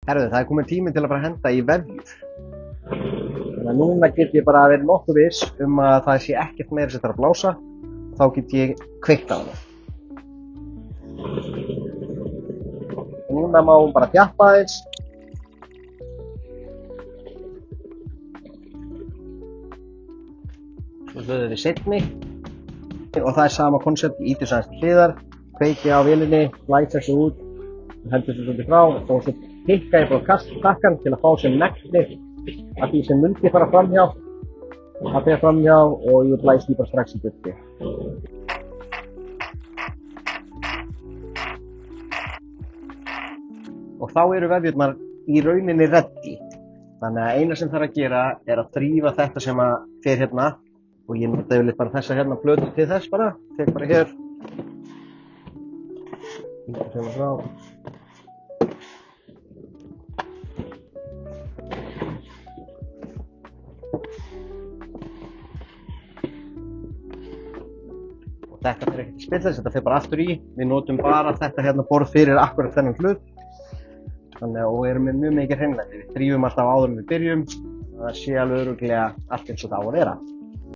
Herðu, það kominn tími til að fara að henda í vefjur. Þannig að núna get ég bara verið nokkuð viss að það sé ekkert meira sem þarf að blása. Þá get ég kveikt á hana. Núna má hún bara þjappa aðeins. Svo hlöðum við seinni. Og það sama koncept, ég ýti aðeins til hliðar, kveiki á vélinni, blæs þessu út, hendur þessu svolítið frá og svo pikka ég frá takkan til að fá sem megni af því sem mundi fara framhjá. Það fer framhjá og ég blæs því bara strax í burtu. Og þá eru vefjurnar í rauninni ready. Þannig að eina sem þarf að gera er að þrífa þetta sem að fer hérna. Og ég nota yfirleitt bara þessa hérna plötu til þess bara. Tek bara hér. Íta hérna frá. Og þetta fer ekkert í spillast, þetta fer bara aftur í. Við notum bara þetta hérna borð fyrir akkurat þennan hlut. Þannig að við erum með mjög mikið hreinlæti. Við þrífum alltaf áður en við byrjum. Það sé alveg örugglega allt eins og það á að vera.